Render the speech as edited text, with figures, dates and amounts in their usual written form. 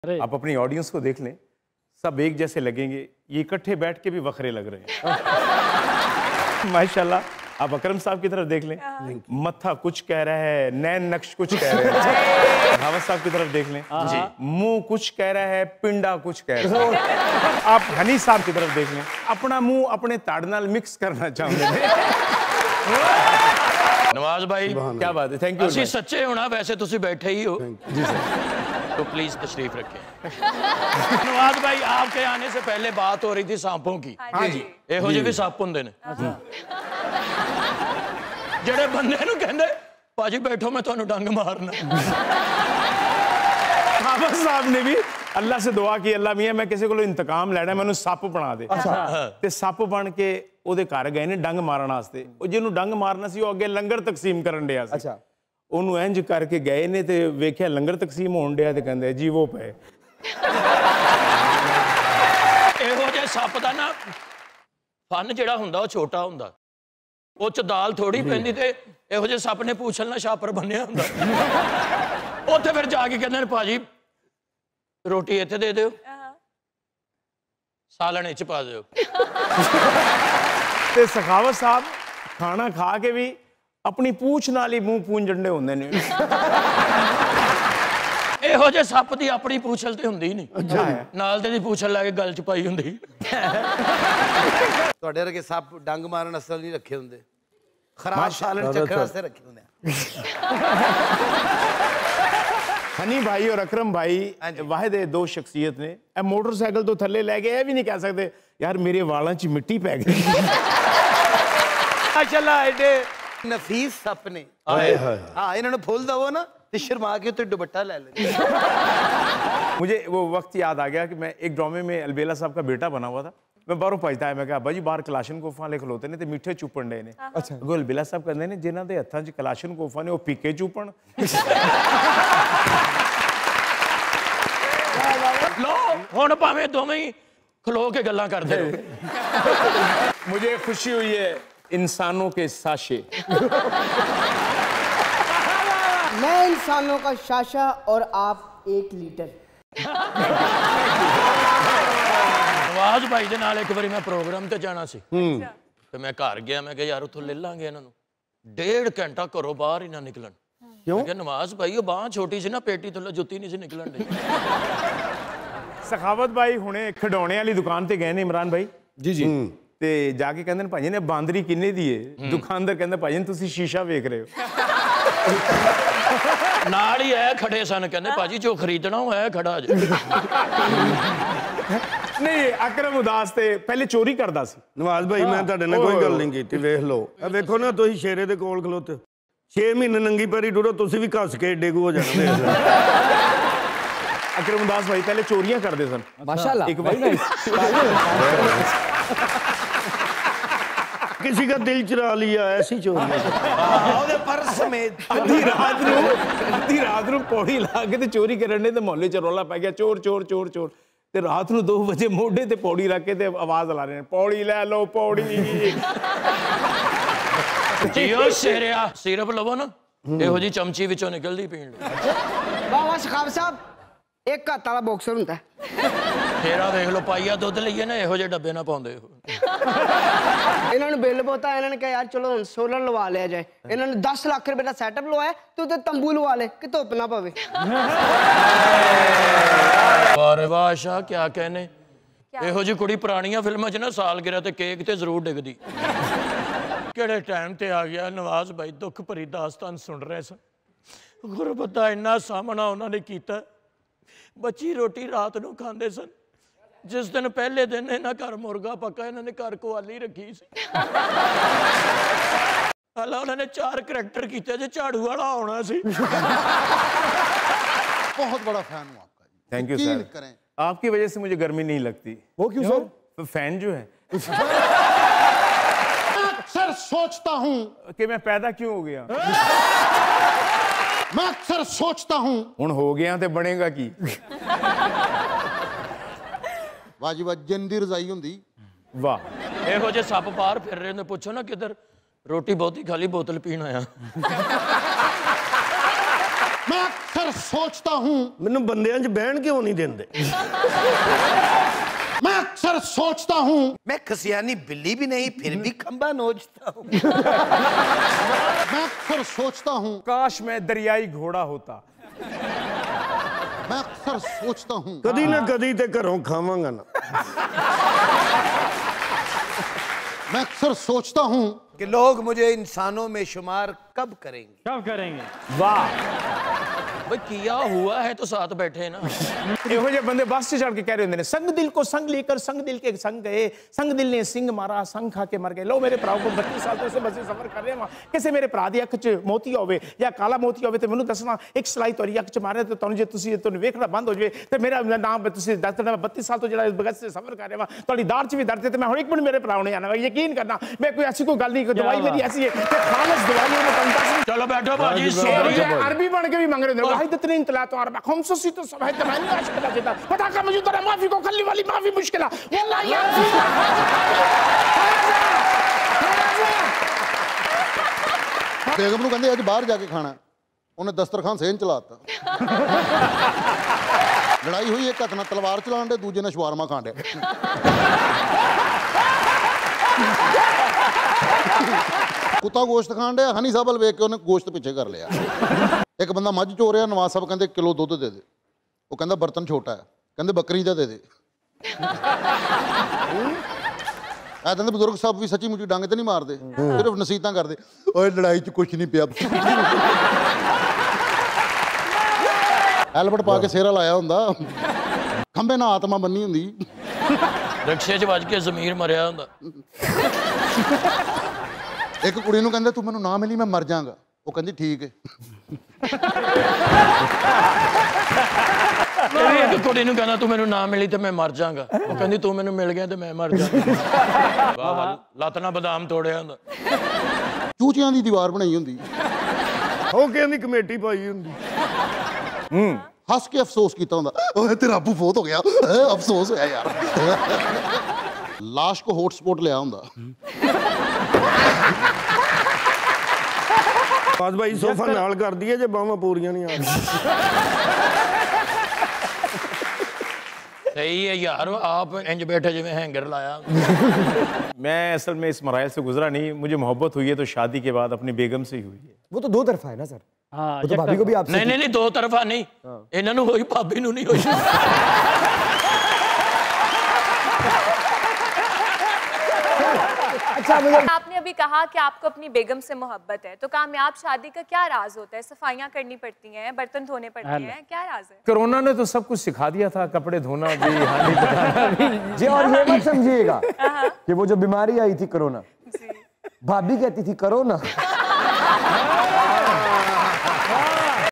आप अपनी ऑडियंस को देख लें, सब एक जैसे लगेंगे, ये इकट्ठे बैठ के भी वखरे लग रहे हैं। माशाल्लाह। आप अकरम साहब की तरफ देख लें, मत्था कुछ कह रहा है, नैन नक्श कुछ कह रहे हैं। हावत साहब की तरफ देख लें, मुंह कुछ कह रहा है, पिंडा कुछ कह रहा है। आप हनी साहब की तरफ देख लें, अपना मुंह अपने ताड़ नाल मिक्स करना चाहते नवाज भाई क्या बात है, थैंक यू। ਅਸੀਂ ਸੱਚੇ ਹੋਣਾ, ਵੈਸੇ ਤੁਸੀਂ बैठे ही हो जी सर, तो प्लीज तशरीफ रखें। नवाज भाई, आपके आने से पहले बात हो रही थी सांपों की। हाँ जी, ਇਹੋ ਜਿਹੇ ਵੀ ਸੱਪ ਹੁੰਦੇ ਨੇ ਜਿਹੜੇ ਬੰਦੇ ਨੂੰ ਕਹਿੰਦੇ ਭਾਜੀ बैठो मैं ਤੁਹਾਨੂੰ ਡੰਗ ਮਾਰਨਾ। हावत साहब ने भी अल्लाह से दुआ की, अल्लाह मियां मैं किसी को इंतकाम लैना, मैनू सप बना दे। ते सप बन के ਉਹਦੇ ਘਰ ਗਏ ਨੇ ਡੰਗ ਮਾਰਨ ਵਾਸਤੇ। ਉਹ ਜਿਹਨੂੰ ਡੰਗ ਮਾਰਨਾ ਸੀ ਉਹ ਅੱਗੇ ਲੰਗਰ ਤਕਸੀਮ ਕਰਨ ਡਿਆ ਸੀ। ਅੱਛਾ, ਉਹਨੂੰ ਇੰਜ ਕਰਕੇ ਗਏ ਨੇ ਤੇ ਵੇਖਿਆ ਲੰਗਰ ਤਕਸੀਮ ਹੋਣ ਡਿਆ ਤੇ ਕਹਿੰਦੇ ਜੀ ਉਹ ਪਏ। ਇਹੋ ਜਿਹੇ ਸੱਪ ਦਾ ਨਾ ਫਨ ਜਿਹੜਾ ਹੁੰਦਾ ਉਹ ਛੋਟਾ ਹੁੰਦਾ, ਉਹ ਚ ਦਾਲ ਥੋੜੀ ਪੈਂਦੀ ਤੇ ਇਹੋ ਜਿਹੇ ਸੱਪ ਨੇ ਪੂਛਲ ਨਾਲ ਛਾਪਰ ਬੰਨਿਆ ਹੁੰਦਾ। ਉੱਥੇ ਫਿਰ ਜਾ ਕੇ ਕਹਿੰਦੇ ਨੇ ਭਾਜੀ ਰੋਟੀ ਇੱਥੇ ਦੇ ਦਿਓ, ਸਾਲਣ ਚ ਪਾ ਦਿਓ। ਤੇ ਸਖਾਵਤ ਸਾਹਿਬ ਖਾਣਾ ਖਾ ਕੇ ਵੀ ਆਪਣੀ ਪੂਛ ਨਾਲ ਹੀ ਮੂੰਹ ਪੂੰਝਣ ਦੇ ਹੁੰਦੇ ਨੇ। ਇਹੋ ਜਿਹੇ ਸੱਪ ਦੀ ਆਪਣੀ ਪੂਛਲ ਤੇ ਹੁੰਦੀ ਨਹੀਂ, ਨਾਲ ਦੇ ਦੀ ਪੂਛਲ ਲੈ ਕੇ ਗਲ ਚ ਪਾਈ ਹੁੰਦੀ। ਤੁਹਾਡੇ ਵਰਗੇ ਸੱਪ ਡੰਗ ਮਾਰਨ ਅਸਲ ਨਹੀਂ ਰੱਖੇ ਹੁੰਦੇ, ਖਰਾਬ ਸਾਲਣ ਚੱਕਣ ਵਾਸਤੇ ਰੱਖੇ ਹੁੰਦੇ ਆ। हनी भाई और अकरम भाई वाहिद दो शख्सियत ने, मोटरसाइकिल तो थले लै गए, भी नहीं कह सकते यार मेरे वालों च मिट्टी पै गई। माशाल्लाह एडे नफीस सप ने। हाँ, इन्होंने फूल दवो ना तो शर्मा के तो दुपट्टा ले ले। मुझे वो वक्त याद आ गया कि मैं एक ड्रामे में अलबेला साहब का बेटा बना हुआ था। मैं बाहरों भजता है, मैं कहा भाजी बाहर कलाशन कोफा ले खलोते ने ते मीठे चूपन डे ने। अच्छा, अलबेला साहब कहते ने जिन्हां दे हत्थां च कलाशन कोफा ने वो पीके चूपन। लो हुण भावें दोवें ही खलो के गल्लां करदे रहो। मुझे खुशी हुई है इंसानों के साशे। मैं इंसानों का शाशा और आप 1 लीटर। नवाज भाई ਦੇ ਨਾਲ ਇੱਕ ਵਾਰੀ ਮੈਂ ਪ੍ਰੋਗਰਾਮ ਤੇ ਜਾਣਾ ਸੀ ਤੇ ਮੈਂ ਘਰ ਗਿਆ, ਮੈਂ ਕਿਹਾ ਯਾਰ ਉੱਥੋਂ ਲੈ ਲਾਂਗੇ ਇਹਨਾਂ ਨੂੰ। 1.5 ਘੰਟਾ ਘਰੋਂ ਬਾਹਰ ਹੀ ਨਾ ਨਿਕਲਣ। ਕਿਉਂ? ਮੈਂ ਕਿਹਾ ਨਵਾਜ਼ ਭਾਈ ਉਹ ਬਾਂਹ ਛੋਟੀ ਸੀ ਨਾ, ਪੇਟੀ ਥੱਲੇ ਜੁੱਤੀ ਨਹੀਂ ਸੀ ਨਿਕਲਣ ਦੀ। ਸਖਾਵਤ ਭਾਈ ਹੁਣੇ ਖਿਡੌਣੇ ਵਾਲੀ ਦੁਕਾਨ ਤੇ ਗਏ ਨੇ ਇਮਰਾਨ ਭਾਈ ਜੀ ਜੀ, ਤੇ ਜਾ ਕੇ ਕਹਿੰਦੇ ਨੇ ਭਾਜੀ ਨੇ ਬਾਂਦਰੀ ਕਿੰਨੇ ਦੀ ਏ? ਦੁਕਾਨਦਾਰ ਕਹਿੰਦਾ ਭਾਜੀ ਤੁਸੀਂ ਸ਼ੀਸ਼ਾ ਵੇਖ ਰਹੇ ਹੋ। ਨਾਲ ਹੀ ਐ ਖੜੇ ਸਨ, ਕਹਿੰਦੇ ਭਾਜੀ ਜੋ ਖਰੀਦਣਾ ਉਹ ਐ ਖੜਾ ਜੇ। ਨਹੀਂ ਅਕਰਮ ਉਦਾਸ ਤੇ ਪਹਿਲੇ ਚੋਰੀ ਕਰਦਾ ਸੀ। ਨਵਾਜ਼ ਭਾਈ ਮੈਂ ਤੁਹਾਡੇ ਨਾਲ ਕੋਈ ਗੱਲ ਨਹੀਂ ਕੀਤੀ, ਵੇਖ ਲਓ ਇਹ ਵੇਖੋ ਨਾ, ਤੁਸੀਂ ਸ਼ੇਰੇ ਦੇ ਕੋਲ ਖਲੋਤੇ 6 ਮਹੀਨੇ ਨੰਗੀ ਪੈਰੀ ਟੁਰੋ, ਤੁਸੀਂ ਵੀ ਘਸ ਕੇ ਏਡੇ ਕੁ ਹੋ ਜਾਂਦੇ। अकरम उदास भाई पहले चोरियां करते सन माशाल्लाह। एक बार किसी का दिल चुरा लिया, ऐसी चोरी। पर्स समेत आधी रात ਨੂੰ ਪੌੜੀ ਲਾ ਕੇ ਤੇ ਚੋਰੀ ਕਰਨ ਦੇ ਤੇ ਮੁਹੱਲੇ ਚ ਰੌਲਾ ਪੈ ਗਿਆ, ਚੋਰ ਚੋਰ ਚੋਰ ਚੋਰ। ਤੇ ਰਾਤ ਨੂੰ 2 ਵਜੇ ਮੋਢੇ ਤੇ ਪੌੜੀ ਰੱਖ ਕੇ ਤੇ ਆਵਾਜ਼ ਲਾ ਰਹੇ ਨੇ ਪੌੜੀ ਲੈ ਲਓ ਪੌੜੀ। ਜੀਓ ਸ਼ੇਰਿਆ ਸਿਰਫ ਲਵੋ ਨਾ, ਇਹੋ ਜੀ ਚਮਚੀ ਵਿੱਚੋਂ ਨਿਕਲਦੀ ਪੀਣ ਲਈ। वाह वाह सखाब साहब, एक हाथ वाला बॉक्सर होता है। ਫੇਰਾ ਵੇਖ ਲਓ, ਪਾਈਆ ਦੁੱਧ ਲਈਏ ਨਾ ਇਹੋ ਜਿਹੇ ਡੱਬੇ ਨਾ ਪਾਉਂਦੇ। इन्होंने बिल बोता है, इन्होंने कहा यार चलो सोलर लवा लिया जाए। इन्होंने 10 लाख रुपए का सेटअप लवाया तो तंबू लवा ले कि धुप ना पवे। ਵਾਹ ਵਾਹ ਸ਼ਾਹ ਕਿਆ कहने, ਇਹੋ ਜਿਹੀ ਕੁੜੀ ਪੁਰਾਣੀਆਂ ਫਿਲਮਾਂ 'ਚ ਨਾ ਸਾਲਗਿਰਾ ਤੇ ਕੇਕ ਤੇ ਜ਼ਰੂਰ ਡਿੱਗਦੀ। ਕਿਹੜੇ ਟਾਈਮ ਤੇ ਆ ਗਿਆ ਨਵਾਜ਼ ਭਾਈ, ਦੁੱਖ ਭਰੀ ਦਾਸਤਾਨ ਸੁਣ ਰਹੇ ਸਨ। ਗੁਰਬਤ ਦਾ ਇੰਨਾ ਸਾਹਮਣਾ ਉਹਨਾਂ ਨੇ ਕੀਤਾ, ਬੱਚੀ ਰੋਟੀ ਰਾਤ ਨੂੰ ਖਾਂਦੇ ਸਨ। ਜਿਸ ਦਿਨ ਪਹਿਲੇ ਦਿਨ ਇਹਨਾਂ ਘਰ ਮੁਰਗਾ ਪੱਕਾ, ਇਹਨਾਂ ਨੇ ਘਰ ਕਵਾਲੀ ਰੱਖੀ ਸੀ। ਹਾਲਾ ਉਹਨਾਂ ਨੇ 4 ਕਰੈਕਟਰ ਕੀਤੇ ਜੇ ਝਾੜੂ ਵਾਲਾ ਆਉਣਾ ਸੀ। बहुत बड़ा फैन हूँ आपका। थैंक यू सर, आपकी वजह से मुझे गर्मी नहीं लगती। वो क्यों सर? फैन जो है अक्सर सोचता हूँ कि मैं पैदा क्यों हो गया। मैं अक्सर सोचता हूँ हुण हो गया ते बनेगा की। वाजी वाह जिंदी रजाई होंदी। वाह, ਇਹੋ ਜਿਹੇ ਸੱਪ ਬਾਹਰ ਫਿਰ ਰਹੇ ਨੇ, ਪੁੱਛੋ ਨਾ ਕਿੱਧਰ ਰੋਟੀ ਬਹੁਤੀ ਖਾਲੀ ਬੋਤਲ ਪੀਣ ਆਇਆ। मैं अक्सर सोचता हूँ ਮੈਨੂੰ ਬੰਦਿਆਂ 'ਚ ਬਹਿਣ ਕਿਉਂ ਨਹੀਂ ਦਿੰਦੇ मैं अक्सर सोचता हूँ मैं खसियानी बिल्ली भी नहीं फिर भी खंबा नोचता हूँ मैं अक्सर सोचता हूँ काश मैं दरियाई घोड़ा होता। मैं अक्सर सोचता हूँ ਕਦੀ ਨਾ ਕਦੀ ਤੇ ਘਰੋਂ ਖਾਵਾਂਗਾ ਨਾ मैं अक्सर सोचता हूँ कि लोग मुझे इंसानों में शुमार कब करेंगे। कब करेंगे? वाह भाई किया हुआ है तो साथ बैठे ना ਇਹੋ ਜਿਹੇ ਬੰਦੇ ਬੱਸ 'ਚ ਚੜ ਕੇ ਕਹਿ ਰਹੇ ਹੁੰਦੇ ਨੇ ਸੰਗ ਦਿਲ ਕੋ ਸੰਗ लेकर संग दिल के संग गए संग दिल ने सिंग मारा संग खा के मर गए। लो मेरे ਭਰਾਓ ਕੋ 32 ਸਾਲ ਤੋਂ ਇਸੇ ਬੱਸ 'ਚ ਸਫ਼ਰ ਕਰ ਰਹੇ ਹਾਂ ਕਿਸੇ ਮੇਰੇ ਭਰਾ ਦੀ ਅੱਖ 'ਚ ਮੋਤੀ ਹੋਵੇ ਜਾਂ ਕਾਲਾ ਮੋਤੀ ਹੋਵੇ ਤੇ ਮੈਨੂੰ ਦੱਸਣਾ ਇੱਕ ਸਲਾਈ ਤੁਹਾਡੀ ਅੱਖ 'ਚ ਮਾਰੇ ਤੇ ਤੁਹਾਨੂੰ ਜੇ ਤੁਸੀਂ ਤੁਹਾਨੂੰ ਵੇਖਣਾ ਬੰਦ ਹੋ ਜਾਵੇ ਤੇ ਮੇਰਾ ਨਾਮ ਤੁਸੀਂ ਦੱਸ ਦੇਣਾ 32 ਸਾਲ ਤੋਂ ਜਿਹੜਾ ਇਸ ਬੱਸ 'ਚ ਸਫ਼ਰ ਕਰ ਰਿਹਾ ਹਾਂ ਤੁਹਾਡੀ ਦਾੜ 'ਚ ਵੀ ਦਰਦ ਤੇ ਮੈਂ ਹੁਣ ਇੱਕ ਮਿੰਟ ਮੇਰੇ ਭਰਾਓ ਨੇ ਆਣਾ ਯਕੀਨ ਕਰਨਾ मैं कोई ऐसी कोई गल नहीं दवाई मेरी ऐसी है कि खालस दवाई है मैं कंटास चलो बैठो बाजी अरबी बन के भी मांग रहे थे वाहिदत नहीं तला तो अरबा खमससी तो सब है तमानी आज पता चलता पता का मुझे तेरा माफी को खली वाली माफी मुश्किल है वल्लाह यार बेगम ਨੂੰ ਕਹਿੰਦੇ ਅੱਜ ਬਾਹਰ ਜਾ ਕੇ ਖਾਣਾ ਉਹਨੇ ਦਸਤਰਖਾਨ ਸੇਨ ਚਲਾਤਾ ਲੜਾਈ ਹੋਈ ਇੱਕ ਹੱਥ ਨਾਲ ਤਲਵਾਰ ਚਲਾਉਣ ਦੇ ਦੂਜੇ ਨਾਲ ਸ਼ਵਾਰਮਾ ਖਾਣ ਦੇ ਕੁੱਤਾ ਗੋਸ਼ਤ ਖਾਣ ਡਿਆ ਹਨੀ ਸਾਹਿਬ ਵੱਲ ਵੇਖ ਕੇ ਉਹਨੇ ਗੋਸ਼ਤ ਪਿੱਛੇ ਕਰ ਲਿਆ ਇੱਕ ਬੰਦਾ ਮੱਝ ਚੋ ਰਿਹਾ ਨਵਾਜ਼ ਸਾਹਿਬ ਕਹਿੰਦੇ ਕਿਲੋ ਦੁੱਧ ਦੇ ਦੇ ਉਹ ਕਹਿੰਦਾ ਬਰਤਨ ਛੋਟਾ ਹੈ ਕਹਿੰਦੇ ਬੱਕਰੀ ਦਾ ਦੇ ਦੇ ਆ ਕਹਿੰਦੇ ਬਜ਼ੁਰਗ ਸਾਹਿਬ ਵੀ ਸੱਚੀ ਮੁੱਚੀ ਡੰਗ ਤੇ ਨਹੀਂ ਮਾਰਦੇ ਸਿਰਫ ਨਸੀਹਤਾਂ ਕਰਦੇ ਓਏ ਲੜਾਈ 'ਚ ਕੁਝ ਨਹੀਂ ਪਿਆ ਹੈਲਮਟ ਪਾ ਕੇ ਸੇਰਾ ਲਾਇਆ ਹੁੰਦਾ ਖੰਬੇ ਨਾਲ ਆਤਮਾ ਬੰਨੀ ਹੁੰਦੀ रिक्शे च वज के जमीर मरिया हुंदा ਇੱਕ ਕੁੜੀ ਨੂੰ ਕਹਿੰਦੇ ਤੂੰ ਮੈਨੂੰ ਨਾ ਮਿਲੀ ਮੈਂ ਮਰ ਜਾਵਾਂਗਾ ਉਹ ਕਹਿੰਦੀ ਠੀਕ ਹੈ एक कुड़ी नूं कहना तू मैनू ना मिली ते मैं मर जाऊंगा वो कहंदी तू मैनू मिल गया ते मैं मर जाऊंगा वाह वाह लत ना बादाम तोड़िया हुंदा ਚੂਚਿਆਂ ਦੀ ਦੀਵਾਰ ਬਣਾਈ ਹੁੰਦੀ ਉਹ ਕਹਿੰਦੀ ਕਮੇਟੀ ਪਾਈ ਹੁੰਦੀ ਹੱਸ ਕੇ ਅਫਸੋਸ ਕੀਤਾ ਹੁੰਦਾ ਓਏ ਤੇਰਾ ਅੱਬੂ ਫੋਤ ਹੋ ਗਿਆ ਅਫਸੋਸ ਹੋਇਆ ਯਾਰ ਲਾਸ਼ ਕੋ ਹੌਟਸਪੌਟ ਲਿਆ ਹੁੰਦਾ ਬਾਜ ਭਾਈ ਸੋਫਾ ਨਾਲ ਕਰ ਦਈਏ ਜੇ ਬਾਹਾਂ ਪੂਰੀਆਂ ਨਹੀਂ ਆ सही है यार आप इंज बैठे जिवें हैंगर लाया मैं असल में इस मराइल से गुजरा नहीं मुझे मोहब्बत हुई है तो शादी के बाद अपनी बेगम से ही हुई है। वो तो दो तरफा है ना सर हाँ वो तो भाभी को भी आपसे नहीं दो तरफा नहीं इन्हां नूं होई भाभी नूं नहीं होई अच्छा मुझे आपने अभी कहा कि आपको अपनी बेगम से मोहब्बत है तो कामयाब शादी का क्या राज होता है? सफाइयाँ करनी पड़ती हैं, बर्तन धोने पड़ते हैं, क्या राज है? कोरोना ने तो सब कुछ सिखा दिया था कपड़े धोना भी हांडी पकाना भी जी और ये मत समझिएगा कि वो जो बीमारी आई थी कोरोना जी भाभी कहती थी करो ना